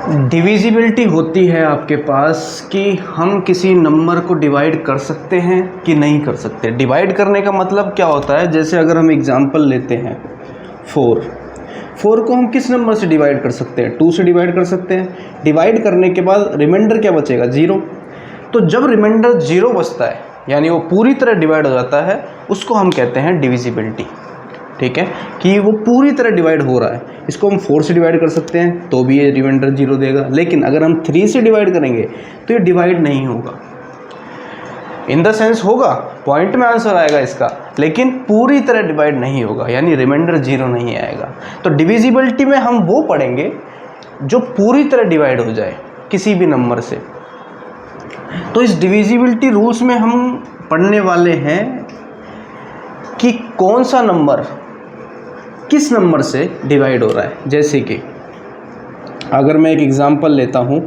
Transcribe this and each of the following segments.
Divisibility होती है आपके पास कि हम किसी नंबर को डिवाइड कर सकते हैं कि नहीं कर सकते। डिवाइड करने का मतलब क्या होता है, जैसे अगर हम एग्जांपल लेते हैं 4 को हम किस नंबर से डिवाइड कर सकते हैं? 2 से डिवाइड कर सकते हैं। डिवाइड करने के बाद रिमाइंडर क्या बचेगा? 0। तो जब रिमाइंडर 0 बचता है यानी वो पूरी तरह डिवाइड हो जाता है, उसको हम कहते हैं डिविजिबिलिटी। ठीक है, कि वो पूरी तरह डिवाइड हो रहा है। इसको हम 4 से डिवाइड कर सकते हैं तो भी ये रिमाइंडर 0 देगा, लेकिन अगर हम 3 से डिवाइड करेंगे तो ये डिवाइड नहीं होगा। इन द सेंस होगा, पॉइंट में आंसर आएगा इसका, लेकिन पूरी तरह डिवाइड नहीं होगा, यानी रिमाइंडर 0 नहीं आएगा। तो डिविजिबिलिटी में हम वो पढ़ेंगे जो पूरी तरह डिवाइड हो जाए किसी भी नंबर से। तो इस डिविजिबिलिटी रूल्स में हम पढ़ने वाले हैं कि कौन सा नंबर किस नंबर से डिवाइड हो रहा है। जैसे कि अगर मैं एक एग्जांपल लेता हूँ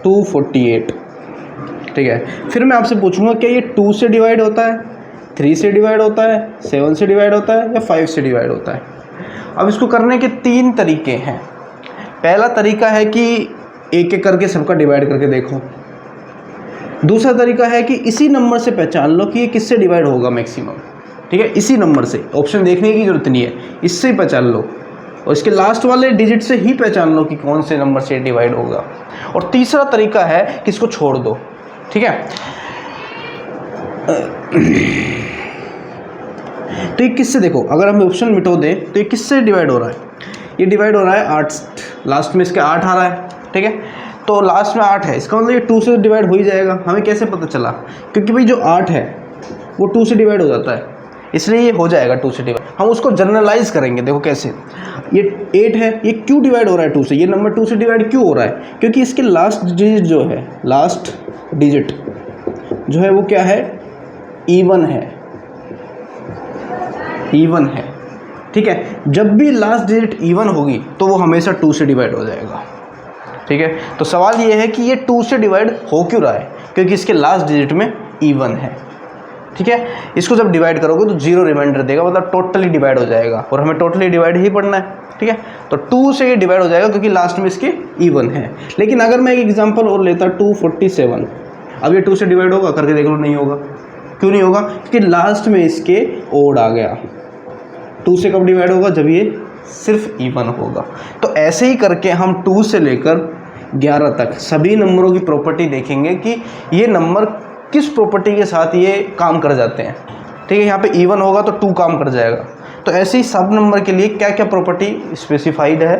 248, ठीक है, फिर मैं आपसे पूछूंगा क्या ये 2 से डिवाइड होता है, 3 से डिवाइड होता है, 7 से डिवाइड होता है या 5 से डिवाइड होता है। अब इसको करने के 3 तरीके हैं। पहला तरीका है कि एक एक करके सबका डिवाइड करके देखो। दूसरा तरीका है कि इसी नंबर से पहचान लो कि ये किससे डिवाइड होगा मैक्सिमम। ठीक है, इसी नंबर से, ऑप्शन देखने की जरूरत नहीं है, इससे ही पहचान लो, और इसके लास्ट वाले डिजिट से ही पहचान लो कि कौन से नंबर से डिवाइड होगा। और तीसरा तरीका है कि इसको छोड़ दो। ठीक है, तो ये किससे, देखो अगर हम ऑप्शन मिटो दें तो ये किससे डिवाइड हो रहा है? ये डिवाइड हो रहा है 8, लास्ट में इसके 8 आ रहा है। ठीक है, तो लास्ट में 8 है, इसका मतलब ये 2 से डिवाइड हो ही जाएगा। हमें कैसे पता चला? क्योंकि भाई जो 8 है वो 2 से डिवाइड हो जाता है, इसलिए ये हो जाएगा 2 से डिवाइड। हम उसको जनरलाइज करेंगे, देखो कैसे। ये 8 है, ये क्यों डिवाइड हो रहा है 2 से? ये नंबर 2 से डिवाइड क्यों हो रहा है? क्योंकि इसके लास्ट डिजिट जो है, लास्ट डिजिट जो है वो क्या है? इवन है, इवन है। ठीक है, जब भी लास्ट डिजिट इवन होगी तो वो हमेशा 2 से डिवाइड हो जाएगा। ठीक है, तो सवाल ये है कि ये 2 से डिवाइड हो क्यों रहा है? क्योंकि इसके लास्ट डिजिट में इवन है। ठीक है, इसको जब डिवाइड करोगे तो 0 रिमाइंडर देगा, मतलब टोटली डिवाइड हो जाएगा, और हमें टोटली डिवाइड ही पढ़ना है। ठीक है, तो 2 से ये डिवाइड हो जाएगा क्योंकि लास्ट में इसके इवन है। लेकिन अगर मैं एक एग्जांपल और लेता 247, अब ये 2 से डिवाइड होगा? करके देख लो, नहीं होगा। क्यों नहीं होगा? क्योंकि लास्ट में इसके ओड आ गया। 2 से कब डिवाइड होगा? जब ये सिर्फ इवन होगा। तो ऐसे ही करके हम 2 से लेकर 11 तक सभी नंबरों की प्रॉपर्टी देखेंगे कि ये नंबर किस प्रॉपर्टी के साथ ये काम कर जाते हैं। ठीक है, यहाँ पे इवन होगा तो 2 काम कर जाएगा। तो ऐसे ही सब नंबर के लिए क्या क्या प्रॉपर्टी स्पेसिफाइड है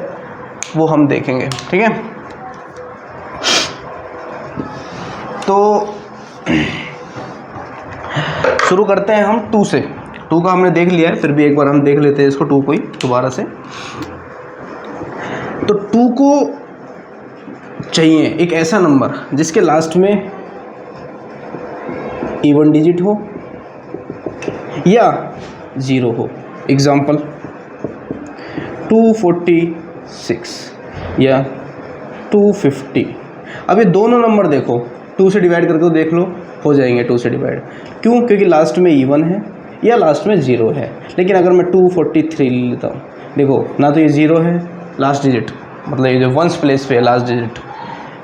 वो हम देखेंगे। ठीक है, तो शुरू करते हैं हम 2 से। 2 का हमने देख लिया है, फिर भी एक बार हम देख लेते हैं इसको 2 को ही दोबारा से। तो 2 को चाहिए एक ऐसा नंबर जिसके लास्ट में इवन डिजिट हो या 0 हो। एग्जाम्पल 246 या 250। अब ये दोनों नंबर देखो, 2 से डिवाइड करके तो देख लो, हो जाएंगे 2 से डिवाइड। क्यों? क्योंकि लास्ट में इवन है या लास्ट में 0 है। लेकिन अगर मैं 243 लेता हूँ, देखो ना तो ये 0 है लास्ट डिजिट, मतलब ये जो वंस प्लेस पे है लास्ट डिजिट,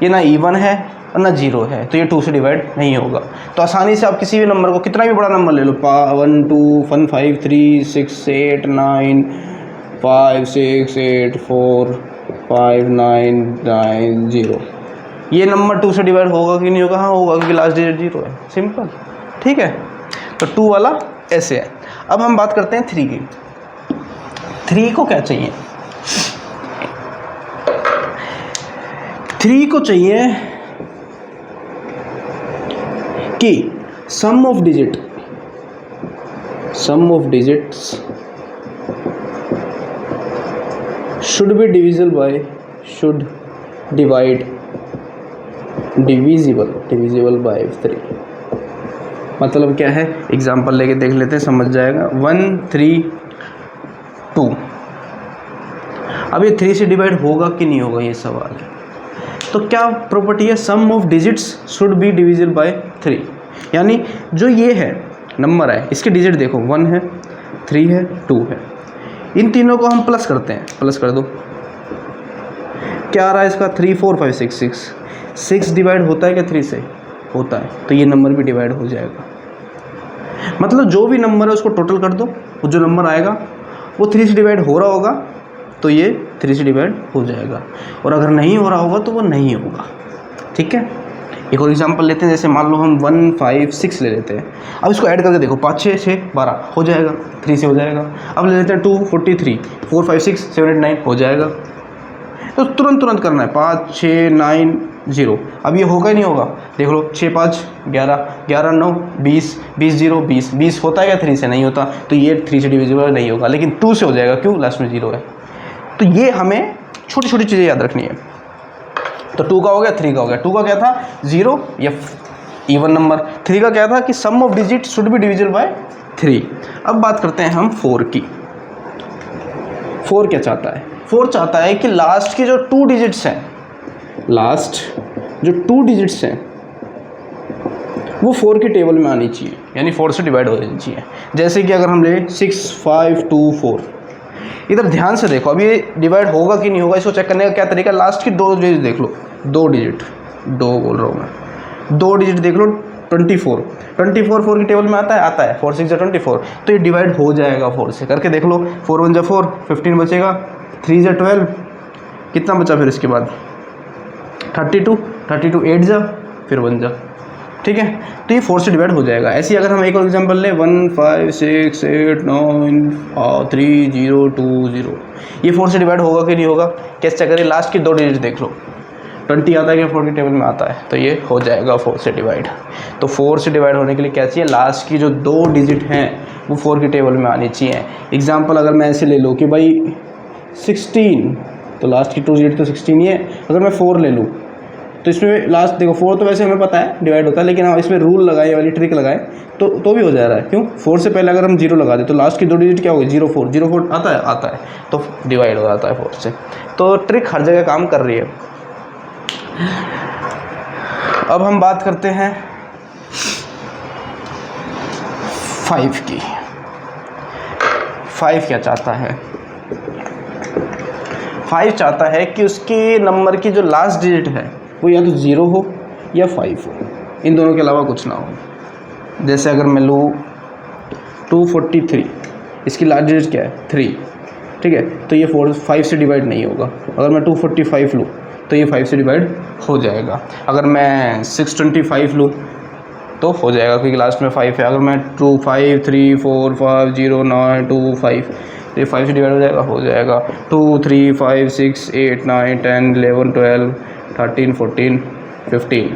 ये ना इवन है और ना 0 है, तो ये 2 से डिवाइड नहीं होगा। तो आसानी से आप किसी भी नंबर को, कितना भी बड़ा नंबर ले लो, 1 2 1 5 3 6 8 9 5 6 8 4 5 9 9 0, ये नंबर 2 से डिवाइड होगा कि नहीं होगा? हाँ होगा, क्योंकि लास्ट डिजिट 0 है। सिंपल। ठीक है, तो 2 वाला ऐसे है। अब हम बात करते हैं 3 की। 3 को क्या चाहिए? 3 को चाहिए कि sum of digits should be divisible by 3। मतलब क्या है? एग्जांपल लेके देख लेते हैं, समझ जाएगा। 1 3 2। अब ये 3 से डिवाइड होगा कि नहीं होगा, ये सवाल है। तो क्या प्रॉपर्टी है? Sum of digits should be divisible by 3, यानी जो ये है नंबर है, इसके डिजिट देखो, 1 है, 3 है, 2 है, इन तीनों को हम प्लस करते हैं। प्लस कर दो, क्या आ रहा है इसका 3 4 5 6 6 6 डिवाइड होता है क्या 3 से? होता है, तो ये नंबर भी डिवाइड हो जाएगा। मतलब जो भी नंबर है उसको टोटल कर दो, वो जो नंबर आएगा वो 3 से डिवाइड हो रहा होगा तो ये 3 से डिवाइड हो जाएगा, और अगर नहीं हो रहा होगा तो वो नहीं होगा। ठीक है, एक और एग्जांपल लेते हैं, जैसे मान लो हम 1 5 6 ले लेते हैं। अब इसको ऐड करके देखो, 5 6 6 12 हो जाएगा, 3 से हो जाएगा। अब ले लेते हैं 2 43 4 5 6 7 8 9 हो जाएगा। तो तुरंत करना है, 5 6 9 0। अब ये होगा ही नहीं होगा, देख लो 6 5 11 11 9 20 20 0 20 20 होता है क्या 3 से? नहीं होता, तो ये 3 से डिविजिबल नहीं होगा, लेकिन 2 से हो जाएगा, क्यों? लास्ट में 0 है। तो ये हमें छोटी छोटी चीज़ें याद रखनी है। तो 2 का हो गया, 3 का हो गया। 2 का क्या था? 0 या इवन नंबर। 3 का क्या था कि sum of digit should be divisible by 3। अब बात करते हैं हम 4 की। 4 क्या चाहता है? 4 चाहता है कि लास्ट के जो 2 डिजिट्स हैं, लास्ट जो 2 डिजिट्स हैं वो 4 की टेबल में आनी चाहिए, यानी 4 से डिवाइड हो जानी चाहिए। जैसे कि अगर हम ले 6 5 2 4, इधर ध्यान से देखो, अब ये डिवाइड होगा कि नहीं होगा इसको चेक करने का क्या तरीका? लास्ट की 2 डिजिट देख लो, 2 डिजिट, 2 बोल रहा हूँ मैं, 2 डिजिट देख लो। 24 4 की टेबल में आता है, आता है। 4 6 24, तो ये डिवाइड हो जाएगा 4 से। करके देख लो, 4 1 4 15 बचेगा, 3 12 कितना बचा फिर इसके बाद? 32 8 जा फिर 1 जा। ठीक है, तो ये 4 से डिवाइड हो जाएगा। ऐसे ही अगर हम एक और एग्जांपल लें 1 5 6 8 9 3 0 2 0, ये 4 से डिवाइड होगा कि नहीं होगा? कैसे चेक करें? लास्ट की 2 डिजिट देख लो, 20 आता है क्या 4 की टेबल में? आता है, तो ये हो जाएगा 4 से डिवाइड। तो 4 से डिवाइड होने के लिए क्या चाहिए? लास्ट की जो 2 डिजिट हैं वो 4 की टेबल में आनी चाहिए। एग्जाम्पल अगर मैं ऐसे ले लूँ कि भाई 16, तो लास्ट की 2 डिजिट तो 16 ही है। अगर मैं 4 ले लूँ तो इसमें लास्ट देखो, 4 तो वैसे हमें पता है डिवाइड होता है, लेकिन हाँ इसमें रूल लगाए वाली ट्रिक लगाए तो भी हो जा रहा है। क्यों? 4 से पहले अगर हम 0 लगा दें तो लास्ट की 2 डिजिट क्या होगी? 0 4 आता है, आता है, तो डिवाइड हो जाता है 4 से। तो ट्रिक हर जगह काम कर रही है। अब हम बात करते हैं 5 की। 5 क्या चाहता है? 5 चाहता है कि उसके नंबर की जो लास्ट डिजिट है वो या तो 0 हो या 5 हो, इन दोनों के अलावा कुछ ना हो। जैसे अगर मैं लूँ 243, इसकी लास्ट डिजिट क्या है? 3। ठीक है, तो ये 5 से डिवाइड नहीं होगा। अगर मैं 245 लूँ तो ये 5 से डिवाइड हो जाएगा। अगर मैं 625 लूँ तो हो जाएगा, क्योंकि लास्ट में 5 है। अगर मैं 2 5 3 4 5 0 9 2 5, तो ये 5 से डिवाइड हो जाएगा 2 3 5 6 8 9 10 11 12 13 14 15,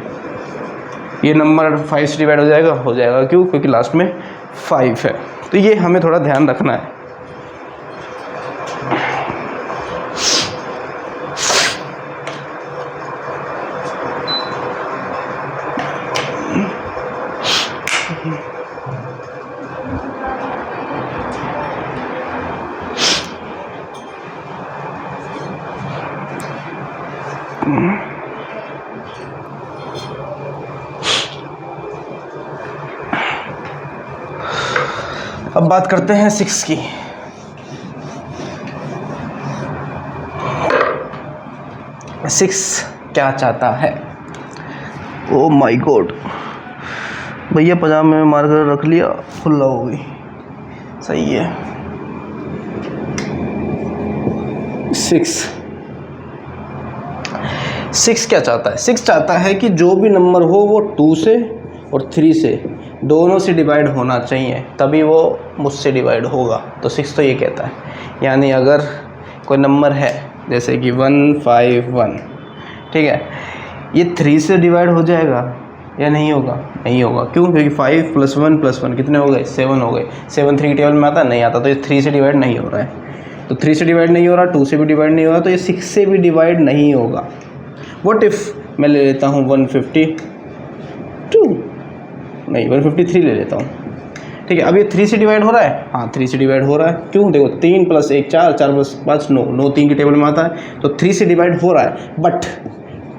ये नंबर 5 से डिवाइड हो जाएगा। क्यों? क्योंकि लास्ट में 5 है। तो ये हमें थोड़ा ध्यान रखना है। अब बात करते हैं 6 की। 6 क्या चाहता है? ओ माय गॉड, भैया पजामे में मारकर रख लिया, खुला हो गई। सही है। 6 क्या चाहता है? 6 चाहता है कि जो भी नंबर हो वो 2 से और 3 से दोनों से डिवाइड होना चाहिए, तभी वो मुझसे डिवाइड होगा। तो 6 तो ये कहता है, यानी अगर कोई नंबर है जैसे कि 151, ठीक है, ये 3 से डिवाइड हो जाएगा या नहीं होगा? नहीं होगा। क्यों? क्योंकि 5 + 1 + 1 कितने हो गए? 7 हो गए। 7 3 की टेबल में आता? नहीं आता, तो ये 3 से डिवाइड नहीं हो रहा है। तो 3 से डिवाइड नहीं हो रहा, 2 से भी डिवाइड नहीं हो रहा, तो ये 6 से भी डिवाइड नहीं होगा। व्हाट इफ़ मैं ले लेता हूँ 152, नहीं 153 ले लेता हूँ। ठीक है, अब ये 3 से डिवाइड हो रहा है? हाँ 3 से डिवाइड हो रहा है। क्यों? देखो 3 + 1 4, 4 + 5 9, 9 3 की टेबल में आता है, तो 3 से डिवाइड हो रहा है, बट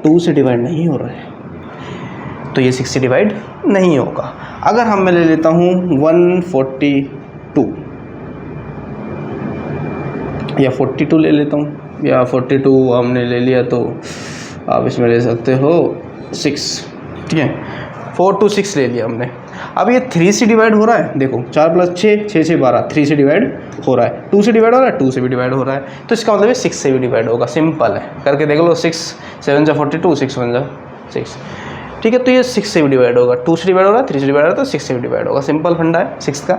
2 से डिवाइड नहीं हो रहा है, तो ये 6 से डिवाइड नहीं होगा। अगर हम मैं ले लेता हूँ 142 या 42 ले लेता हूँ, या 42 हमने ले लिया तो आप इसमें ले सकते हो 6, ठीक है, 4 to 6 ले लिया हमने। अब ये 3 से डिवाइड हो रहा है, देखो 4 + 6, 6 से 12, 3 से डिवाइड हो रहा है, 2 से डिवाइड हो रहा है, 2 से भी डिवाइड हो रहा है, तो इसका मतलब 6 से भी डिवाइड होगा। सिंपल है, करके देख लो। 6 7 जा 42, 6 1 जा 6, ठीक है। तो ये 6 से भी डिवाइड होगा, 2 से डिवाइड हो रहा है, 3 से डिवाइड हो रहा है, तो 6 से भी डिवाइड होगा। सिंपल फंडा है 6 का।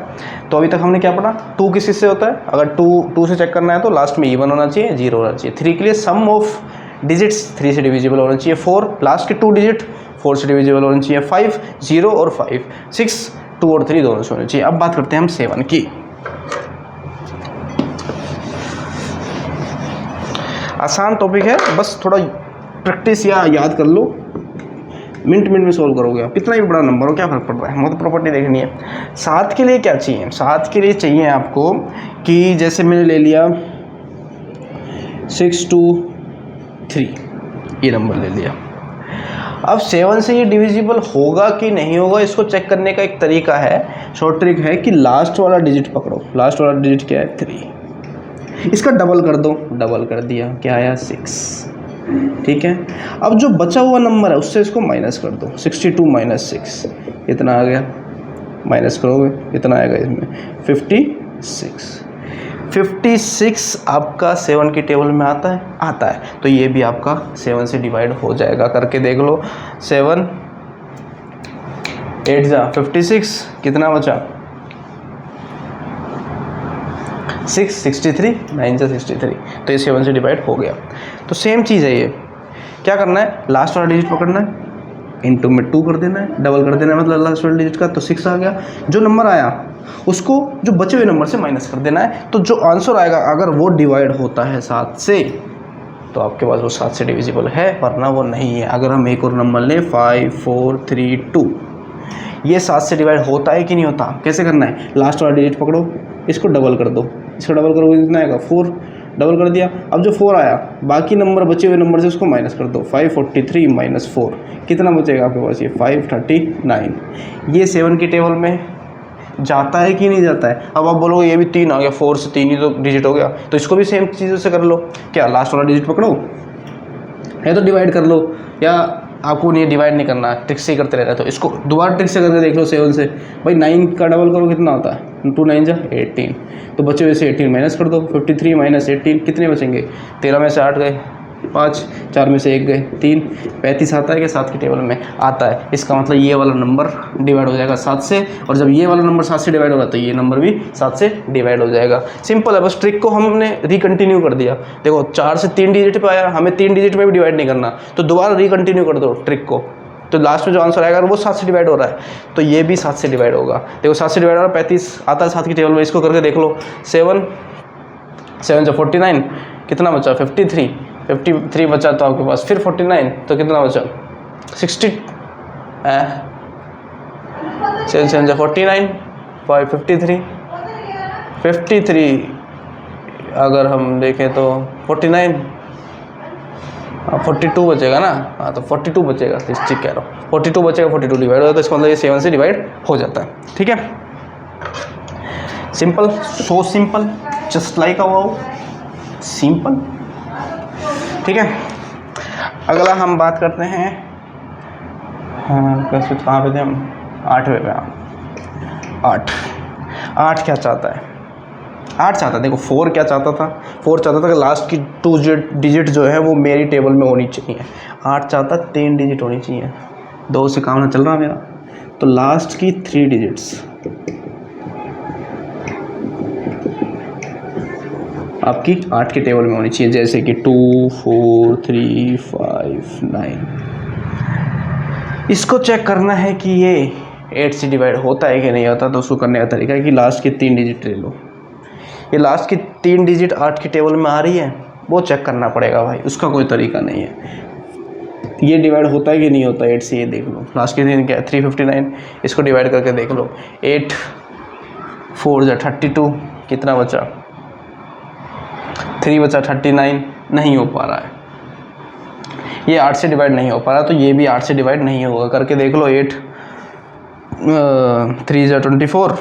तो अभी तक हमने क्या पढ़ा, 2 किस से होता है, अगर 2 से चेक करना है तो लास्ट में इवन होना चाहिए, 0 होना चाहिए। 3 के लिए सम ऑफ डिजिट्स 3 से डिविजिबल होना चाहिए, 4 लास्ट के 2 डिजिट 4 से डिविजिबल होना चाहिए, 5 0 और 5 6 2 और 3 दोनों से होने चाहिए। अब बात करते हैं हम 7 की। आसान टॉपिक है, बस थोड़ा प्रैक्टिस या याद कर लो, मिनट में सॉल्व करोगे आप, कितना भी बड़ा नंबर हो क्या फर्क पड़ रहा है। मतलब प्रॉपर्टी देखनी है। 7 के लिए क्या चाहिए, 7 के लिए चाहिए आपको कि जैसे मैंने ले लिया 6 2 3, ये नंबर ले लिया। अब 7 से ये डिविजिबल होगा कि नहीं होगा, इसको चेक करने का एक तरीका है, शॉर्ट ट्रिक है कि लास्ट वाला डिजिट पकड़ो। लास्ट वाला डिजिट क्या है, 3, इसका डबल कर दो, डबल कर दिया, क्या आया 6, ठीक है। अब जो बचा हुआ नंबर है उससे इसको माइनस कर दो, 62 - 6 कितना आ गया, माइनस करोगे कितना आएगा इसमें 56 आपका 7 की टेबल में आता है, तो ये भी आपका 7 से डिवाइड हो जाएगा। करके देख लो, 7 8 जा 56, कितना बचा 6 63 9 जा 63, तो ये 7 से डिवाइड हो गया। तो सेम चीज़ है, ये क्या करना है, लास्ट वाला डिजिट पकड़ना है, इनटू में 2 कर देना है, डबल कर देना है, मतलब लास्ट वाले डिजिट का, तो 6 आ गया। जो नंबर आया उसको जो बचे हुए नंबर से माइनस कर देना है, तो जो आंसर आएगा अगर वो डिवाइड होता है 7 से तो आपके पास वो 7 से डिविजिबल है, वरना वो नहीं है। अगर हम एक और नंबर लें 5 4 3 2, ये 7 से डिवाइड होता है कि नहीं होता, कैसे करना है, लास्ट वाला डिजिट पकड़ो, इसको डबल कर दो, इसको डबल करोगे कितना आएगा 4, डबल कर दिया। अब जो 4 आया, बाकी नंबर बचे हुए नंबर से उसको माइनस कर दो, 543 - 4 कितना बचेगा आपके पास, ये 539। ये 7 की टेबल में जाता है कि नहीं जाता है। अब आप बोलोगे ये भी 3 आ गया, 4 से 3 ही तो डिजिट हो गया, तो इसको भी सेम चीज़ों से कर लो। क्या, लास्ट वाला डिजिट पकड़ो है तो डिवाइड कर लो, या आपको नहीं डिवाइड नहीं करना, ट्रिक से ही करते रहना है, तो इसको दोबारा ट्रिक से करके देख लो। 7 से भाई 9 का डबल करो, कितना होता है 2 9 जा 18, तो बचे हुए से 18 माइनस कर दो, 53 - 18 कितने बचेंगे, 13 में से 8 गए, 5 4 में से 1 गए, 3 35 आता है कि 7 की टेबल में आता है। इसका मतलब ये वाला नंबर डिवाइड हो जाएगा 7 से, और जब ये वाला नंबर 7 से डिवाइड होगा तो ये नंबर भी 7 से डिवाइड हो जाएगा। सिंपल है, बस ट्रिक को हमने रिकंटिन्यू कर दिया। देखो 4 से 3 डिजिट पे आया, हमें 3 डिजिट में भी डिवाइड नहीं करना, तो दोबारा रिकंटिन्यू कर दो ट्रिक को, तो लास्ट में जो आंसर आएगा वो 7 से डिवाइड हो रहा है, तो ये भी 7 से डिवाइड होगा। देखो 7 से डिवाइड हो रहा है, 35 आता है 7 की टेबल में, इसको करके देख लो। 7 7 - 49 कितना बचा, 53 बचा, तो आपके पास फिर 49, तो कितना बचा 60, 7 7 - 49 5 53 अगर हम देखें तो 49 42 बचेगा ना, हाँ तो 42 बचेगा, तो ठीक कह रहा हूँ 42 बचेगा, 42 डिवाइड हो जाता है, इसका मतलब ये 7 से डिवाइड हो जाता है। ठीक है, simple, so simple, just like a wow, simple. ठीक है, अगला हम बात करते हैं, हाँ कैसे कहाँ पे थे हम, 8वें पे। 8 क्या चाहता है, 8 चाहता है, देखो 4 क्या चाहता था, 4 चाहता था कि लास्ट की 2 डिजिट जो है वो मेरी टेबल में होनी चाहिए। 8 चाहता 3 डिजिट होनी चाहिए, 2 से काम ना चल रहा मेरा, तो लास्ट की 3 डिजिट्स आपकी 8 की टेबल में होनी चाहिए, जैसे कि 2 4 3 5 9। इसको चेक करना है कि ये 8 से डिवाइड होता है कि नहीं होता, तो उसको करने का तरीका है कि लास्ट की 3 डिजिट ले लो। ये लास्ट की 3 डिजिट 8 की टेबल में आ रही है, वो चेक करना पड़ेगा भाई, उसका कोई तरीका नहीं है। ये डिवाइड होता है कि नहीं होता 8 से, ये देख लो। लास्ट की 3 क्या है 359, इसको डिवाइड करके देख लो। 8 4 जा 32, कितना बचा 3 बचा 39, नहीं हो पा रहा है, ये 8 से डिवाइड नहीं हो पा रहा, तो ये भी 8 से डिवाइड नहीं होगा। करके देख लो। 8 3 जा 24,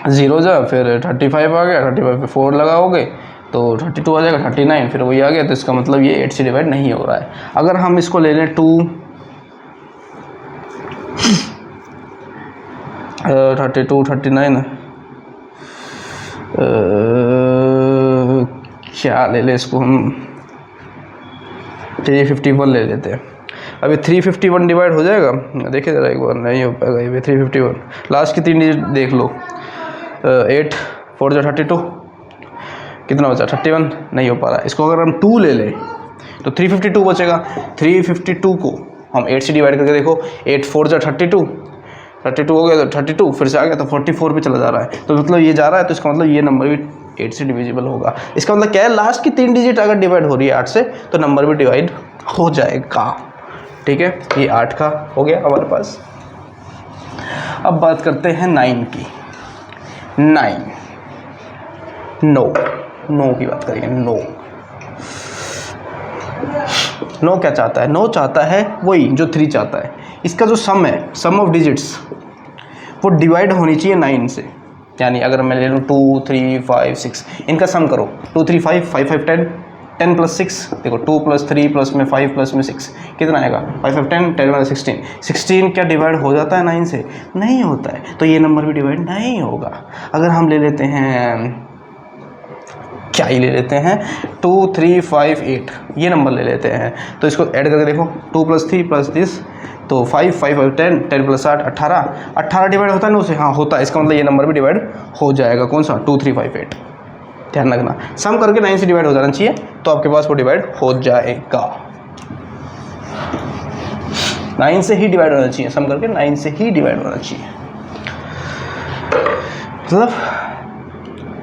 0 जा फिर 35 आ गया, 35 पे 4 लगाओगे तो 32 आ जाएगा, 39 फिर वही आ गया, तो इसका मतलब ये 8 से डिवाइड नहीं हो रहा है। अगर हम इसको ले लें 32 39 क्या ले ले इसको हम 351 ले लेते हैं। अभी 351 डिवाइड हो जाएगा, देखिए ज़रा एक बार, नहीं हो पाएगा ये 351। लास्ट की 3 डिजिट देख लो, 8 4 जो 32, कितना बचा 31, नहीं हो पा रहा है। इसको अगर हम 2 ले लें तो 352 बचेगा। 352 को हम 8 से डिवाइड करके देखो, 8 4 जो 32 हो गया, तो 32 फिर से आ गया तो 44 पे चला जा रहा है। तो मतलब ये जा रहा है, तो इसका मतलब ये नंबर भी 8 से डिविजिबल होगा। इसका मतलब क्या है, लास्ट की 3 डिजिट अगर डिवाइड हो रही है 8 से तो नंबर भी डिवाइड हो जाएगा। ठीक है, ये 8 का हो गया हमारे पास। अब बात करते हैं 9 की। 9 नो की बात करेंगे। नो क्या चाहता है, नो चाहता है वही जो 3 चाहता है। इसका जो सम है, सम ऑफ डिजिट्स, वो डिवाइड होनी चाहिए 9 से। यानी अगर मैं ले लूँ 2 3 5 6, इनका सम करो, 2 3 5 5 5 10, 10 + 6 देखो, 2 + 3 + में 5 + में 6 कितना आएगा, 5 5 10 10 + 16। 16 क्या डिवाइड हो जाता है 9 से? नहीं होता है, तो ये नंबर भी डिवाइड नहीं होगा। अगर हम ले लेते हैं, क्या ही ले लेते हैं, 2 3 5 8, ये नंबर ले लेते हैं। तो इसको ऐड करके देखो, 2 + 3 + this, तो 5 5 10 10 + 8 18 डिवाइड होता है 9 से? हाँ होता है। इसका मतलब ये नंबर भी डिवाइड हो जाएगा। कौन सा? 2 3 5 8। ध्यान रखना, सम करके 9 से डिवाइड हो जाना चाहिए, तो आपके पास वो डिवाइड हो जाएगा। 9 से ही डिवाइड होना चाहिए, सम करके 9 से ही डिवाइड होना चाहिए, मतलब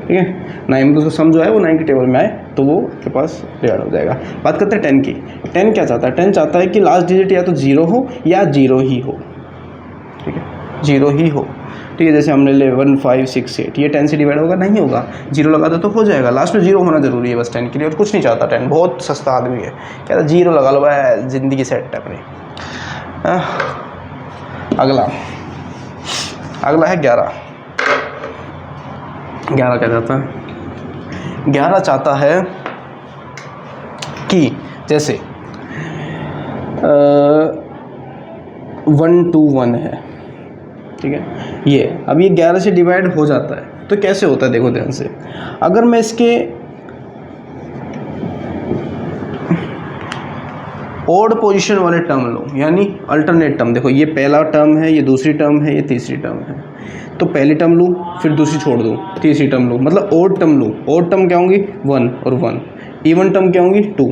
ठीक है। 9 में उसका सम जो है वो 9 की टेबल में आए तो वो आपके पास डिवाइड हो जाएगा। बात करते हैं 10 की। 10 क्या चाहता है? 10 चाहता है कि लास्ट डिजिट या तो 0 हो या 0 ही हो। ठीक है, 0 ही हो। ठीक है, जैसे हमने ले 1 5 6 8, ये 10 से डिवाइड होगा? नहीं होगा। 0 लगा दो तो हो जाएगा, लास्ट में 0 होना जरूरी है बस 10 के लिए, और कुछ नहीं चाहता। 10 बहुत सस्ता आदमी है, कहता 0 लगा लो भाई, ज़िंदगी सेट है अपनी। अगला है 11। 11 क्या चाहता है? 11 चाहता है कि जैसे 1 2 1 है, ठीक है, ये अब ये 11 से डिवाइड हो जाता है। तो कैसे होता है देखो ध्यान से, अगर मैं इसके ओड पोजीशन वाले टर्म लो, यानी अल्टरनेट टर्म, देखो ये पहला टर्म है, ये दूसरी टर्म है, ये तीसरी टर्म है, तो पहली टर्म लूँ, फिर दूसरी छोड़ दूँ, तीसरी टर्म लूँ, मतलब ओड टर्म लूँ। ओड टर्म क्या होंगी? 1 और 1। इवन टर्म क्या होंगी? 2।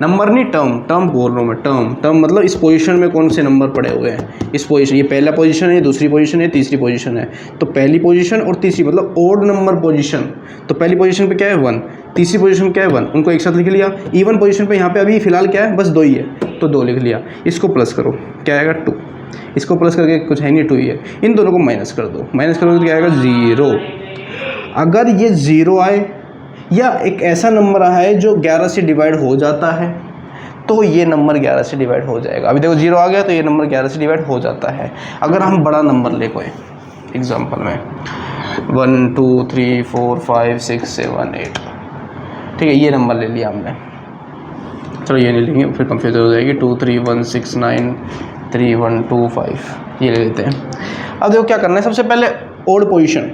नंबर नहीं, टर्म बोल रहा हूँ मैं, टर्म मतलब इस पोजीशन में कौन से नंबर पड़े हुए हैं, इस पोजीशन, ये पहला पोजीशन है, ये दूसरी पोजीशन है, तीसरी पोजीशन है, तो पहली पोजीशन और तीसरी मतलब ओड नंबर पोजीशन। तो पहली पोजीशन पे क्या है? 1, तीसरी पोजीशन क्या है? 1, उनको एक साथ लिख लिया। इवन पोजीशन पे यहाँ पे अभी फिलहाल क्या है? बस 2 ही है, तो 2 लिख लिया। इसको प्लस करो, क्या आएगा? 2। इसको प्लस करके कुछ है नहीं, 2 ही है। इन दोनों को माइनस कर दो, माइनस करोगे तो क्या आएगा? 0। अगर ये 0 आए या एक ऐसा नंबर आए जो 11 से डिवाइड हो जाता है, तो ये नंबर 11 से डिवाइड हो जाएगा। अभी देखो 0 आ गया, तो ये नंबर 11 से डिवाइड हो जाता है। अगर हम बड़ा नंबर ले कोई एग्जांपल में 1 2 3 4 5 6 7 8, ठीक है, ये नंबर ले लिया हमने, चलो ये नहीं लेंगे फिर कंफ्यूज हो जाएगी। 2 3 1 6 9 3 1 2 5, ये ले लेते हैं। अब देखो क्या करना है, सबसे पहले ओड पोजीशन,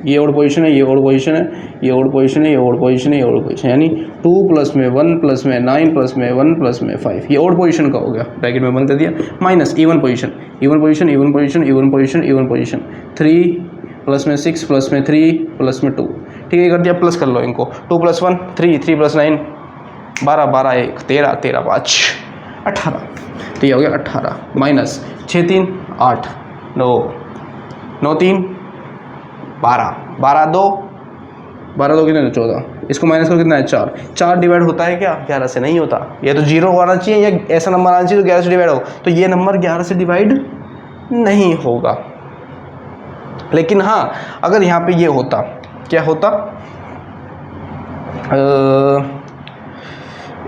ये ओड पोजीशन है, ये ओड पोजीशन है, ये ओड पोजीशन है, ये ओड पोजीशन है, ये ओड पोजीशन, यानी 2 + में 1 + में 9 + में 1 + में 5, ये ओड पोजीशन का हो गया, ब्रैकेट में बंद कर दिया। Minus even position, even position, even position, even position, even position, 3 + में 6 + में 3 + में 2, ठीक है, कर दिया। प्लस कर लो इनको, 2 + 1 3 3 + 9 12 12 1 13 13 5 18, तो ये हो गया 18। माइनस 6 3 8 9 9 3 12 12 2 12 2 कितने? 14। इसको माइनस करो, कितना है? 4। 4 डिवाइड होता है क्या? 11 से नहीं होता। ये तो 0 आना चाहिए या ऐसा नंबर आना चाहिए जो 11 से डिवाइड हो, तो ये नंबर 11 से डिवाइड नहीं होगा। लेकिन हाँ, अगर यहाँ पे ये होता, क्या होता,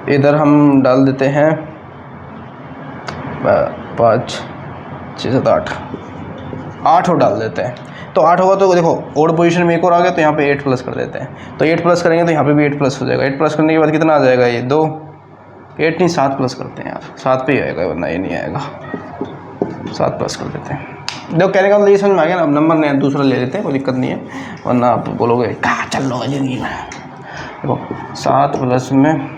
इधर हम डाल देते हैं 5 6 7 8 8 और डाल देते हैं, तो 8 होगा तो देखो ओड पोजीशन में एक और आ गया, तो यहाँ पे 8 प्लस कर देते हैं, तो 8 प्लस करेंगे तो यहाँ पे भी 8 प्लस हो जाएगा। 8 प्लस करने के बाद कितना आ जाएगा, ये 2, 8 नहीं 7 प्लस करते हैं यार, 7 पे ही आएगा वरना ये नहीं आएगा, 7 प्लस कर देते हैं। देखो कहने का मतलब ये समझ में आ गया ना। अब नंबर नया दूसरा ले लेते हैं, कोई दिक्कत नहीं है, वरना आप बोलोगे कहाँ चल लो जिंदगी में। देखो 7 प्लस में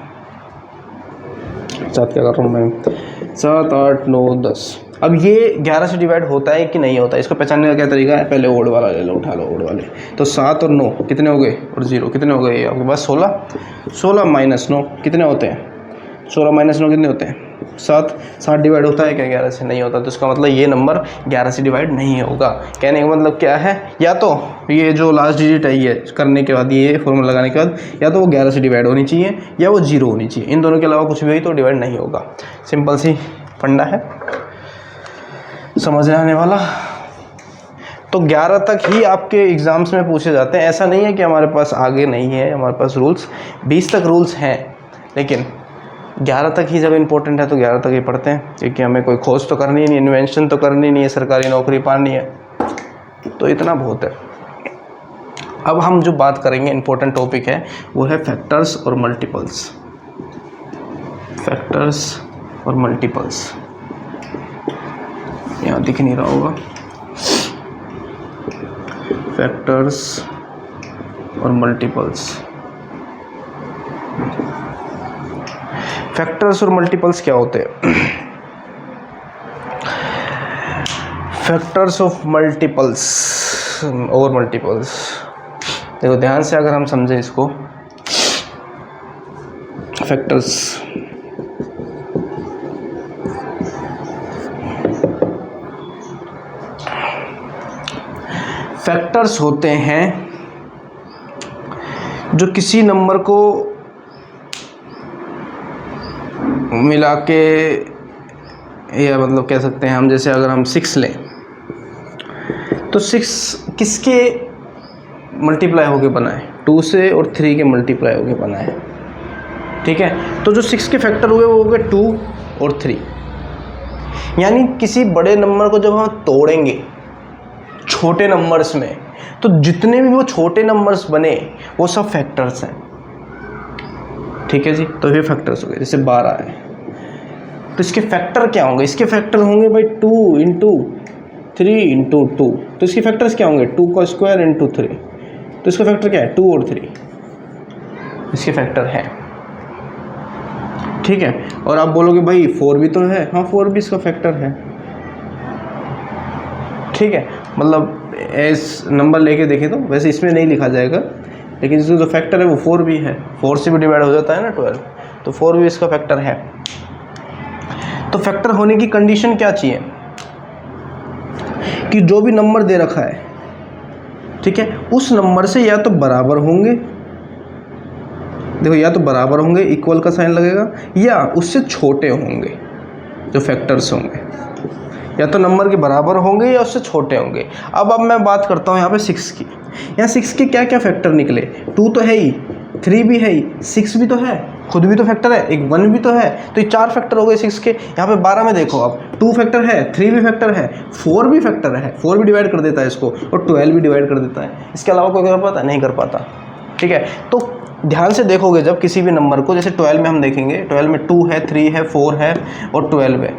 7 क्या कर रहा हूँ मैं, 7 8 9 10। अब ये 11 से डिवाइड होता है कि नहीं होता है, इसको पहचानने का क्या तरीका है, पहले ओड वाला ले लो, उठा लो ओड वाले। तो 7 और 9 कितने हो गए, और 0 कितने हो गए, आपके पास 16, 16 माइनस 9 कितने होते हैं, 16 माइनस 9 कितने होते हैं, 7। 7 डिवाइड होता है क्या 11 से, नहीं होता, तो इसका मतलब ये नंबर 11 से डिवाइड नहीं होगा। कहने का मतलब क्या है, या तो ये जो लास्ट डिजिट है ये करने के बाद, ये फॉर्मूला लगाने के बाद, या तो वो 11 से डिवाइड होनी चाहिए या वो 0 होनी चाहिए, इन दोनों के अलावा कुछ भी हुई तो डिवाइड नहीं होगा। सिंपल सी फंडा है, समझ आने वाला। तो 11 तक ही आपके एग्ज़ाम्स में पूछे जाते हैं, ऐसा नहीं है कि हमारे पास आगे नहीं है, हमारे पास रूल्स 20 तक रूल्स हैं, लेकिन 11 तक ही जब इम्पोर्टेंट है तो 11 तक ही पढ़ते हैं, क्योंकि हमें कोई खोज तो करनी नहीं, इन्वेंशन तो करनी नहीं है, सरकारी नौकरी पानी है, तो इतना बहुत है। अब हम जो बात करेंगे इम्पोर्टेंट टॉपिक है वो है फैक्टर्स और मल्टीपल्स। फैक्टर्स और मल्टीपल्स, यहाँ दिख नहीं रहा होगा, फैक्टर्स और मल्टीपल्स। फैक्टर्स और मल्टीपल्स क्या होते हैं, फैक्टर्स ऑफ मल्टीपल्स और मल्टीपल्स, देखो ध्यान से अगर हम समझें इसको, फैक्टर्स फैक्टर्स होते हैं जो किसी नंबर को मिला के, या मतलब कह सकते हैं हम, जैसे अगर हम 6 लें तो 6 किसके मल्टीप्लाई होके बना है, 2 से और 3 के मल्टीप्लाई होके बना है, ठीक है। तो जो 6 के फैक्टर हुए वो हो गए 2 और 3, यानी किसी बड़े नंबर को जब हम तोड़ेंगे छोटे नंबर्स में, तो जितने भी वो छोटे नंबर्स बने वो सब फैक्टर्स हैं, ठीक है जी। तो ये फैक्टर्स हो गए, जैसे 12 है तो इसके फैक्टर क्या होंगे, इसके फैक्टर होंगे भाई 2 इंटू 3 इंटू 2, तो इसके फैक्टर्स क्या होंगे, 2 का स्क्वायर इंटू 3, तो इसका फैक्टर क्या है 2 और 3, इसके फैक्टर है, ठीक है। और आप बोलोगे भाई 4 भी तो है, हाँ 4 भी इसका फैक्टर है, ठीक है। मतलब एस नंबर लेके देखें तो वैसे इसमें नहीं लिखा जाएगा, लेकिन इसका जो फैक्टर है वो 4 भी है, 4 से भी डिवाइड हो जाता है ना 12, तो 4 भी इसका फैक्टर है। तो फैक्टर होने की कंडीशन क्या चाहिए, कि जो भी नंबर दे रखा है, ठीक है, उस नंबर से या तो बराबर होंगे, देखो या तो बराबर होंगे, इक्वल का साइन लगेगा, या उससे छोटे होंगे, जो फैक्टर्स होंगे, या तो नंबर के बराबर होंगे या उससे छोटे होंगे। अब मैं बात करता हूँ यहाँ पे 6 की, यहाँ 6 के क्या क्या फैक्टर निकले, 2 तो है ही, 3 भी है ही, 6 भी तो है, खुद भी तो फैक्टर है, एक 1 भी तो है, तो ये 4 फैक्टर हो गए 6 के। यहाँ पे 12 में देखो आप 2 फैक्टर है, 3 भी फैक्टर है, 4 भी फैक्टर है, 4 भी डिवाइड कर देता है इसको, और 12 भी डिवाइड कर देता है, इसके अलावा कोई कर पाता नहीं कर पाता, ठीक है। तो ध्यान से देखोगे जब किसी भी नंबर को, जैसे 12 में हम देखेंगे, 12 में 2 है, 3 है, 4 है और 12 है,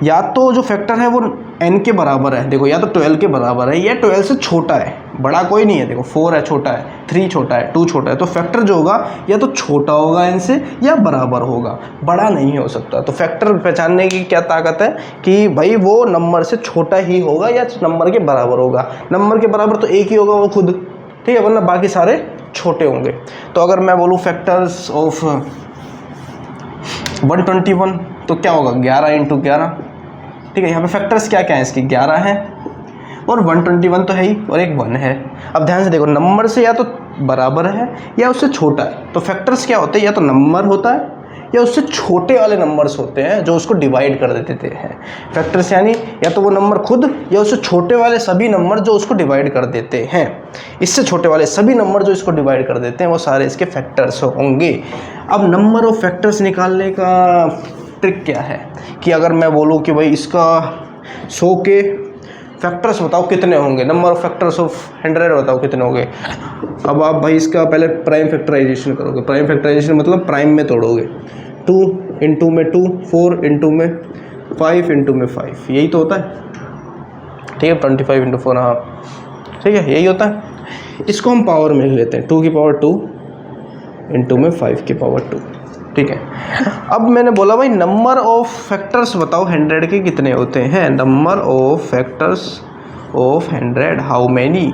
या तो जो फैक्टर है वो n के बराबर है, देखो या तो 12 के बराबर है या 12 से छोटा है, बड़ा कोई नहीं है, देखो 4 है छोटा है, 3 छोटा है, 2 छोटा है, तो फैक्टर जो होगा या तो छोटा होगा n से या बराबर होगा, बड़ा नहीं हो सकता। तो फैक्टर पहचानने की क्या ताकत है कि भाई वो नंबर से छोटा ही होगा या नंबर के बराबर होगा, नंबर के बराबर तो एक ही होगा वो खुद, ठीक है, वरना बाकी सारे छोटे होंगे। तो अगर मैं बोलूँ फैक्टर्स ऑफ 121 तो क्या होगा, 11 इंटू 11, ठीक है। यहाँ पे फैक्टर्स क्या क्या है इसके, 11 है और 121 तो है ही, और एक 1 है। अब ध्यान से देखो, नंबर से या तो बराबर है या उससे छोटा है, तो फैक्टर्स क्या होते हैं, या तो नंबर होता है या उससे छोटे वाले नंबर्स होते हैं जो उसको डिवाइड कर देते हैं। फैक्टर्स यानी या तो वो नंबर खुद या उससे छोटे वाले सभी नंबर जो उसको डिवाइड कर देते हैं, इससे छोटे वाले सभी नंबर जो इसको डिवाइड कर देते हैं वो सारे इसके फैक्टर्स होंगे। अब नंबर ऑफ फैक्टर्स निकालने का ट्रिक क्या है, कि अगर मैं बोलूँ कि भाई इसका 100 के फैक्टर्स बताओ कितने होंगे, नंबर ऑफ फैक्टर्स ऑफ 100 बताओ कितने होंगे। अब आप भाई इसका पहले प्राइम फैक्टराइजेशन करोगे, प्राइम फैक्टराइजेशन मतलब प्राइम में तोड़ोगे, 2 इंटू में 2, 4 इंटू में 5 इंटू में 5, यही तो होता है, ठीक है, 25 इंटू 4, हाँ ठीक है, यही होता है। इसको हम पावर में लिख लेते हैं, 2 की पावर 2 इंटू में 5 की पावर 2, ठीक है। अब मैंने बोला भाई नंबर ऑफ फैक्टर्स बताओ 100 के कितने होते हैं, number of factors of 100 how many,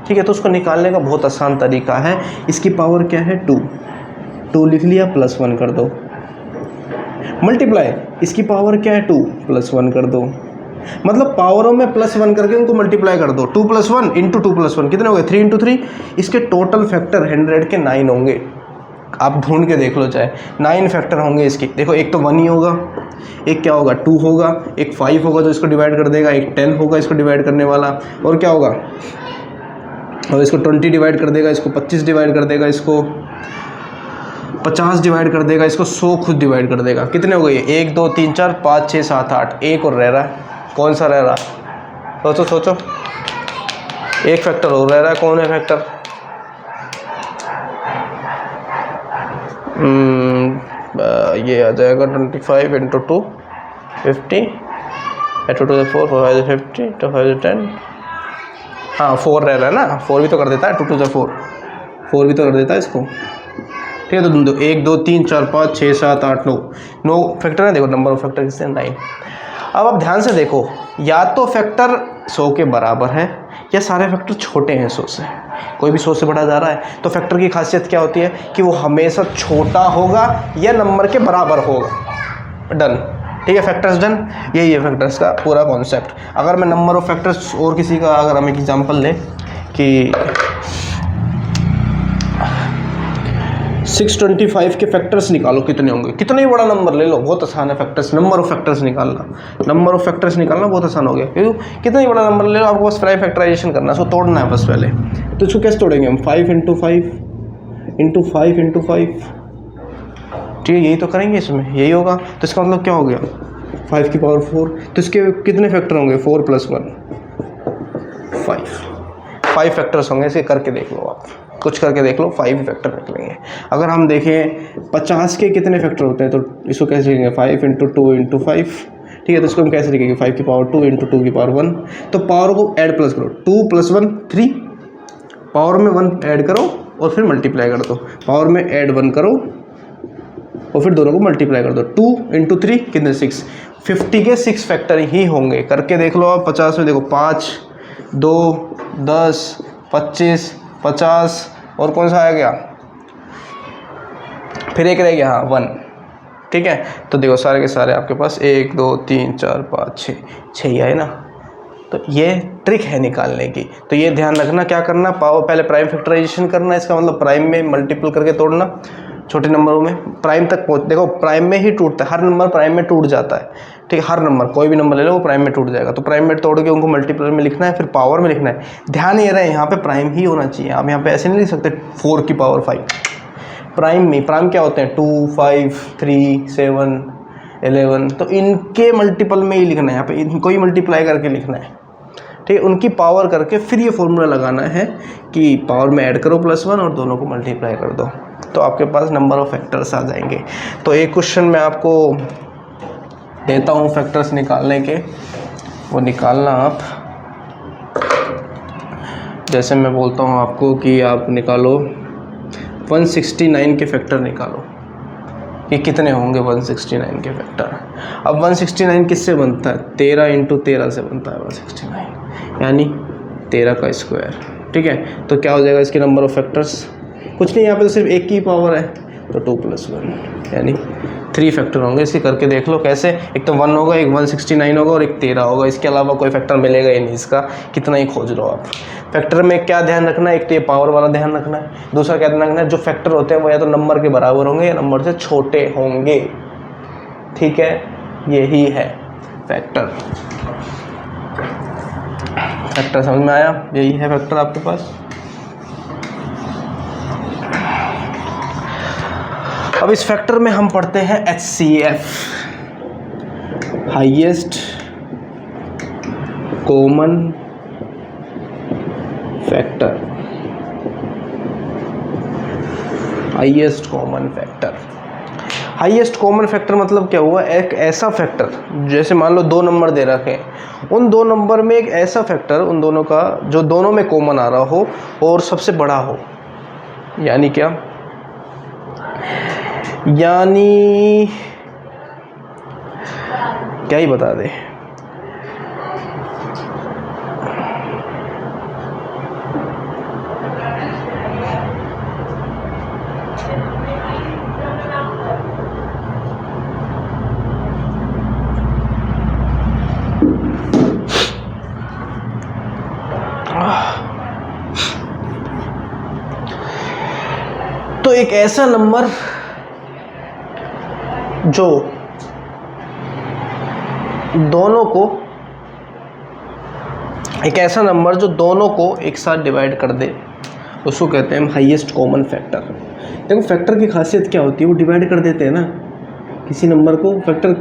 ठीक है। तो उसको निकालने का बहुत आसान तरीका है, इसकी पावर क्या है 2 लिख लिया, +1 कर दो, मल्टीप्लाई इसकी पावर क्या है 2 +1 कर दो, मतलब पावरों में +1 करके उनको मल्टीप्लाई कर दो, 2 + 1 इंटू 2 + 1 कितने हो गए, 3 इंटू 3, इसके टोटल फैक्टर 100 के 9 होंगे, आप ढूंढ के देख लो चाहे, 9 फैक्टर होंगे इसके। देखो एक तो 1 ही होगा, एक क्या होगा 2 होगा, एक 5 होगा जो इसको डिवाइड कर देगा, एक 10 होगा इसको डिवाइड करने वाला, और क्या होगा, और इसको 20 डिवाइड कर देगा, इसको 25 डिवाइड कर देगा, इसको 50 डिवाइड कर देगा, इसको 100 खुद डिवाइड कर देगा। कितने हो गए, 1 2 3 4 5 6 7 8, एक और रह रहा है, कौन सा रह रहा, सोचो सोचो, एक फैक्टर और रह रहा है, कौन है फैक्टर, ये आ जाएगा 25 इंटू 2 50, 2 to the 4 4 5 50 2 5 10, हाँ 4 रह रहा है ना, 4 भी तो कर देता है, 2 to the 4 4 भी तो कर देता है इसको, ठीक है। तो 1 2 3 4 5 6 7 8 9 फैक्टर है, देखो नंबर ऑफ फैक्टर किससे 9। अब आप ध्यान से देखो, या तो फैक्टर 100 के बराबर है या सारे फैक्टर छोटे हैं 100 से, कोई भी 100 से बढ़ा जा रहा है, तो फैक्टर की खासियत क्या होती है कि वो हमेशा छोटा होगा या नंबर के बराबर होगा, डन, ठीक है, फैक्टर्स डन, यही है फैक्टर्स का पूरा कॉन्सेप्ट। अगर मैं नंबर ऑफ फैक्टर्स और किसी का अगर हम एक एग्जांपल लें कि 625 के फैक्टर्स निकालो कितने होंगे, कितना ही बड़ा नंबर ले लो, बहुत आसान है फैक्टर्स, नंबर ऑफ फैक्टर्स निकालना, नंबर ऑफ फैक्टर्स निकालना बहुत आसान हो गया, क्योंकि कितना ही बड़ा नंबर ले लो, आपको बस प्राइम फैक्टराइजेशन करना है, उसको तोड़ना है बस पहले। तो इसको कैसे तोड़ेंगे हम, 5 इंटू 5 इंटू 5 इंटू 5, ठीक है, यही तो करेंगे इसमें, यही होगा। तो इसका मतलब क्या हो गया, 5 की पावर 4, तो इसके कितने फैक्टर होंगे, 4 + 1 5 फैक्टर्स होंगे, इसे करके देख लो आप, कुछ करके देख लो, 5 फैक्टर निकलेंगे। अगर हम देखें 50 के कितने फैक्टर होते हैं, तो इसको कैसे लिखेंगे, 5 इंटू 2 इंटू 5, ठीक है। तो इसको हम कैसे लिखेंगे, 5 की पावर 2 इंटू 2 की पावर 1, तो पावर को ऐड प्लस करो, 2 + 1 3, पावर में 1 ऐड करो और फिर मल्टीप्लाई कर दो, पावर में ऐड 1 करो और फिर दोनों को मल्टीप्लाई कर दो, 2 इंटू 3 कितने 6, 50 के 6 फैक्टर ही होंगे, करके देख लो आप। 50 में देखो 5 2 10 25 50 और कौन सा आ गया, फिर एक रह गया, हाँ 1, ठीक है। तो देखो सारे के सारे आपके पास 1 2 3 4 5 6 ही आए ना, तो ये ट्रिक है निकालने की। तो ये ध्यान रखना, क्या करना, पावर पहले प्राइम फैक्टराइजेशन करना, इसका मतलब प्राइम में मल्टीपल करके तोड़ना, छोटे नंबरों में प्राइम तक पहुँच, देखो प्राइम में ही टूटता है, हर नंबर प्राइम में टूट जाता है, ठीक है, हर नंबर कोई भी नंबर ले लो वो प्राइम में टूट जाएगा, तो प्राइम में तोड़ के उनको मल्टीप्लाई में लिखना है, फिर पावर में लिखना है। ध्यान ये रहे यहाँ पे प्राइम ही होना चाहिए, आप यहाँ पे ऐसे नहीं लिख सकते 4 की पावर 5, प्राइम में, प्राइम क्या होते हैं 2 5 3 7 11, तो इनके मल्टीपल में ही लिखना है, यहाँ पे इनको ही मल्टीप्लाई करके लिखना है, ठीक है, उनकी पावर करके फिर ये फॉर्मूला लगाना है कि पावर में ऐड करो +1 और दोनों को मल्टीप्लाई कर दो, तो आपके पास नंबर ऑफ फैक्टर्स आ जाएंगे। तो एक क्वेश्चन मैं आपको देता हूँ फैक्टर्स निकालने के, वो निकालना आप, जैसे मैं बोलता हूँ आपको कि आप निकालो 169 के फैक्टर निकालो, कि कितने होंगे 169 के फैक्टर। अब 169 किससे बनता है, 13 इंटू 13 से बनता है 169, यानी 13 का स्क्वायर, ठीक है। तो क्या हो जाएगा इसके नंबर ऑफ फैक्टर्स, कुछ नहीं, यहाँ पे तो सिर्फ एक ही पावर है, तो 2 + 1 यानी 3 फैक्टर होंगे। इसे करके देख लो कैसे, एक तो 1 होगा, एक 169 होगा और एक 13 होगा, इसके अलावा कोई फैक्टर मिलेगा ही नहीं, इसका कितना ही खोज लो आप। फैक्टर में क्या ध्यान रखना है, एक तो ये पावर वाला ध्यान रखना है, दूसरा क्या ध्यान रखना है, जो फैक्टर होते हैं वो या तो नंबर के बराबर होंगे या नंबर से छोटे होंगे, ठीक है, यही है फैक्टर। फैक्टर समझ में आया, यही है फैक्टर आपके पास। अब इस फैक्टर में हम पढ़ते हैं HCF, highest common factor, highest common factor. Highest common factor मतलब क्या हुआ, एक ऐसा फैक्टर, जैसे मान लो 2 नंबर दे रखे हैं, उन 2 नंबर में एक ऐसा फैक्टर उन दोनों का जो दोनों में कॉमन आ रहा हो और सबसे बड़ा हो। यानी क्या, यानी क्या ही बता दे, तो एक ऐसा नंबर जो दोनों को, एक ऐसा नंबर जो दोनों को एक साथ डिवाइड कर दे, उसको कहते हैं हम हाईएस्ट कॉमन फैक्टर। देखो फैक्टर की खासियत क्या होती है, वो डिवाइड कर देते हैं ना किसी नंबर को। फैक्टर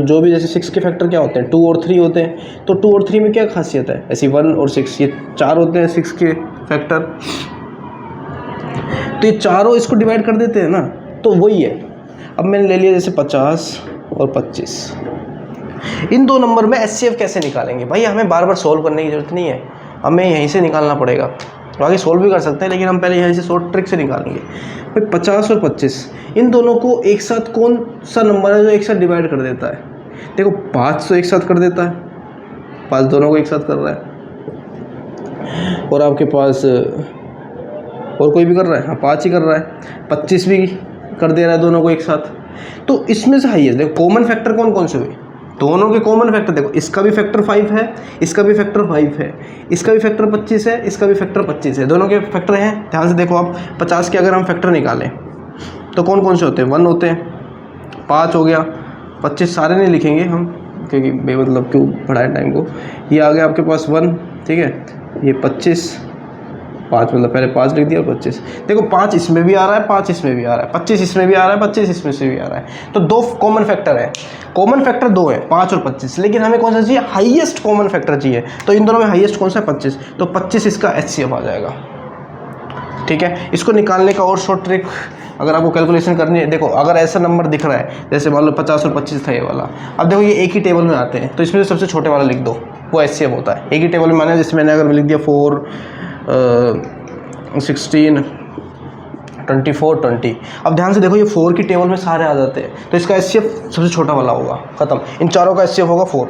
जो भी, जैसे 6 के फैक्टर क्या होते हैं, 2 और 3 होते हैं। तो 2 और 3 में क्या खासियत है, ऐसी 1 और 6, ये 4 होते हैं 6 के फैक्टर। तो ये चारों इसको डिवाइड कर देते हैं ना, तो वही है। अब मैंने ले लिया जैसे 50 और 25, इन 2 नंबर में HCF कैसे निकालेंगे भाई, हमें बार बार सोल्व करने की ज़रूरत नहीं है, हमें यहीं से निकालना पड़ेगा। बाकी सोल्व भी कर सकते हैं, लेकिन हम पहले यहीं से शॉर्ट ट्रिक से निकालेंगे। भाई 50 और 25, इन दोनों को एक साथ कौन सा नंबर है जो एक साथ डिवाइड कर देता है। देखो 5 तो एक साथ कर देता है, 5 दोनों को एक साथ कर रहा है। और आपके पास और कोई भी कर रहा है, हाँ 5 ही कर रहा है। 25 भी कर दे रहा है दोनों को एक साथ। तो इसमें से हाईएस्ट देखो कॉमन फैक्टर कौन कौन से हुए, दोनों के कॉमन फैक्टर देखो, इसका भी फैक्टर 5 है, इसका भी फैक्टर 5 है, इसका भी फैक्टर 25 है, इसका भी फैक्टर 25 है, दोनों के फैक्टर हैं। ध्यान से देखो आप, 50 के अगर हम फैक्टर निकालें तो कौन कौन से होते हैं, 1 होते हैं, 5 हो गया, 25 सारे नहीं लिखेंगे हम क्योंकि बेमतलब क्यों बढ़ाए टाइम को। ये आ गया आपके पास 1, ठीक है, ये 25, 5 मतलब पहले 5 लिख दिया, 25। देखो 5 इसमें भी आ रहा है, 5 इसमें भी आ रहा है, 25 इसमें भी आ रहा है, 25 इसमें से भी आ रहा है। तो 2 कॉमन फैक्टर है, कॉमन फैक्टर 2 है, 5 और 25। लेकिन हमें कौन सा चाहिए, हाईएस्ट कॉमन फैक्टर चाहिए। तो इन दोनों में हाईएस्ट कौन सा है, 25। तो 25 इसका HCF आ जाएगा। ठीक है, इसको निकालने का और शॉर्ट ट्रिक अगर आपको कैलकुलेशन करनी है, देखो अगर ऐसा नंबर दिख रहा है, जैसे मान लो 50 और 25 था ये वाला, अब देखो ये एक ही टेबल में आते हैं, तो इसमें से सबसे छोटे वाला लिख दो, वो HCF होता है। एक ही टेबल में आना है, जैसे मैंने अगर लिख दिया 4 16 24 20। अब ध्यान से देखो ये 4 की टेबल में सारे आ जाते हैं, तो इसका HCF सबसे छोटा वाला होगा, ख़त्म। इन चारों का HCF होगा 4,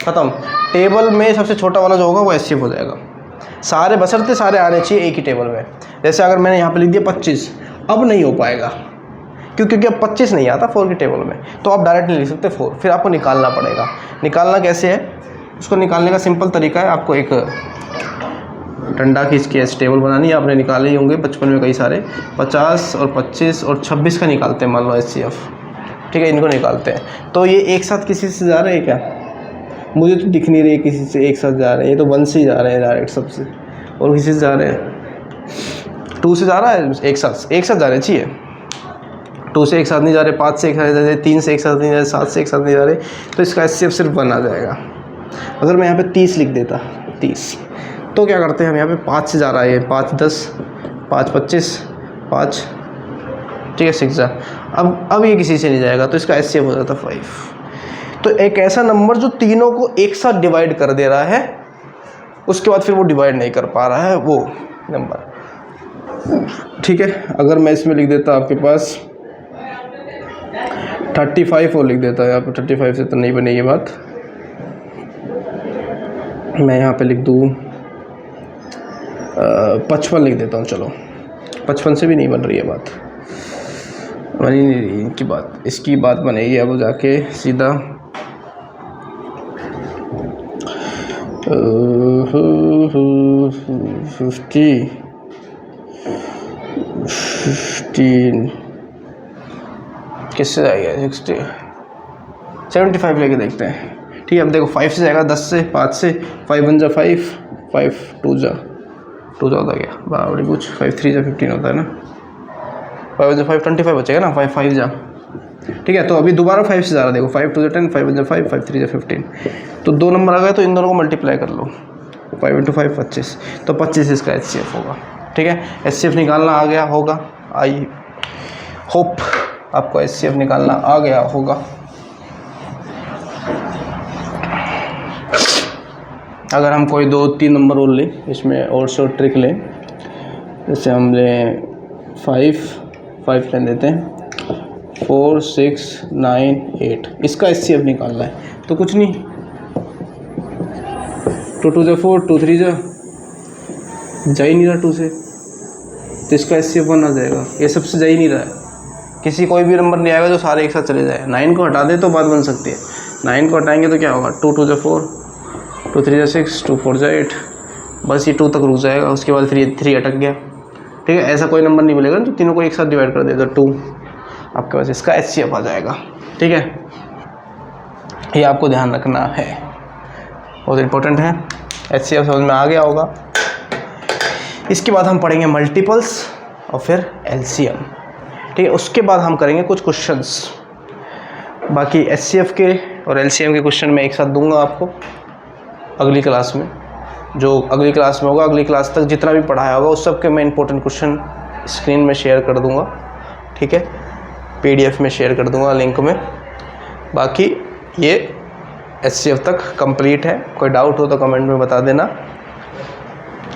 ख़त्म। टेबल में सबसे छोटा वाला जो होगा वो HCF हो जाएगा। सारे बशर्ते सारे आने चाहिए एक ही टेबल में। जैसे अगर मैंने यहाँ पे लिख दिया 25, अब नहीं हो पाएगा क्योंकि अब 25 नहीं आता 4 की टेबल में, तो आप डायरेक्ट नहीं लिख सकते 4, फिर आपको निकालना पड़ेगा। निकालना कैसे है, उसको निकालने का सिंपल तरीका है, आपको एक डंडा खींच के ऐसे टेबल बनानी है, आपने निकाले ही होंगे बचपन में कई सारे। 50 और 25 और 26 का निकालते हैं मान लो HCF, ठीक है, इनको निकालते हैं। तो ये एक साथ किसी से जा रहे हैं क्या, मुझे तो दिख नहीं रही किसी से एक साथ जा रहे हैं, ये तो 1 से ही जा रहे हैं डायरेक्ट सबसे, और किसी से जा रहे हैं 2 से जा रहा है, एक साथ जा रहे चाहिए। 2 से एक साथ नहीं जा रहे, 5 से एक साथ जा रहे, 3 से एक साथ नहीं जा रहे, 7 से एक साथ नहीं जा रहे, तो इसका HCF सिर्फ 1 आ जाएगा। अगर मैं यहाँ पे 30 लिख देता, 30, तो क्या करते हैं हम यहाँ पे 5 से जा रहा है, 5 10, 5 25, 5, ठीक है 6 जा। अब ये किसी से नहीं जाएगा, तो इसका HCF हो जाता 5। तो एक ऐसा नंबर जो तीनों को एक साथ डिवाइड कर दे रहा है, उसके बाद फिर वो डिवाइड नहीं कर पा रहा है वो नंबर, ठीक है। अगर मैं इसमें लिख देता आपके पास 35 और लिख देता है यहाँ पे, 35 से तो नहीं बनी ये बात, मैं यहाँ पे लिख दूँ 55 लिख देता हूँ, चलो 55 से भी नहीं बन रही है बात, बनी नहीं रही इनकी बात, इसकी बात बनेगी अब जाके सीधा 15 किससे जाएगा, 60 75 लेके देखते हैं, ठीक है। अब देखो 5 से जाएगा, 10 से, 5 से, 5 1 जा 5, 5 2 जा होता गया, बड़ी कुछ 5 3 जा 15 होता है ना, 5 1 जा 5 25 बचेगा ना, 5 5 जा ठीक है। तो अभी दोबारा 5 से जा रहा, देखो 5 2 10, 5 1 5, 5 3 15, तो 2 नंबर आ गए, तो इन दोनों को मल्टीप्लाई कर लो, 5 × 5 25, तो 25 इसका HCF होगा। ठीक है, HCF निकालना आ गया होगा, आई होप आपको HCF निकालना आ गया होगा। अगर हम कोई 2-3 नंबर और लें, इसमें और शॉर्ट ट्रिक लें, जैसे हम लें 5 ले देते हैं, 4 6 9 8, इसका HCF निकालना है। तो कुछ नहीं, 2 2 4, 2 3 जा ही नहीं रहा 2 से, तो इसका HCF 1 आ जाएगा। ये सबसे जा ही नहीं रहा है, किसी कोई भी नंबर नहीं आएगा जो सारे एक साथ चले जाए। 9 को हटा दे तो बात बन सकती है, 9 को हटाएंगे तो क्या होगा, 2 2 4, 2 3 6, 2 4 8, बस ये 2 तक रुक जाएगा, उसके बाद फिर ये 3 अटक गया। ठीक है, ऐसा कोई नंबर नहीं मिलेगा तो तीनों को एक साथ डिवाइड कर दे तो 2 आपके पास इसका HCF आ जाएगा। ठीक है, ये आपको ध्यान रखना है, बहुत इंपॉर्टेंट है। HCF समझ में आ गया होगा। इसके बाद हम पढ़ेंगे मल्टीपल्स और फिर LCM। ठीक है, उसके बाद हम करेंगे कुछ क्वेश्चंस। बाकी HCF के और LCM के क्वेश्चन मैं एक साथ दूंगा आपको अगली क्लास में, जो अगली क्लास में होगा। अगली क्लास तक जितना भी पढ़ाया होगा उस सब के मैं इंपॉर्टेंट क्वेश्चन स्क्रीन में शेयर कर दूंगा। ठीक है, PDF में शेयर कर दूंगा लिंक में। बाकी ये HCF तक कंप्लीट है, कोई डाउट हो तो कमेंट में बता देना।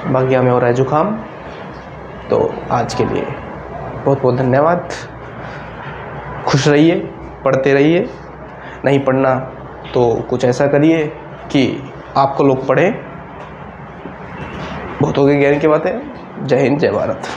बाकी हमें हो रहा है जुकाम, तो आज के लिए बहुत बहुत धन्यवाद। खुश रहिए, पढ़ते रहिए, नहीं पढ़ना तो कुछ ऐसा करिए कि आपको लोग पढ़ें। बहुत हो गई ज्ञान की बातें। जय हिंद, जय भारत।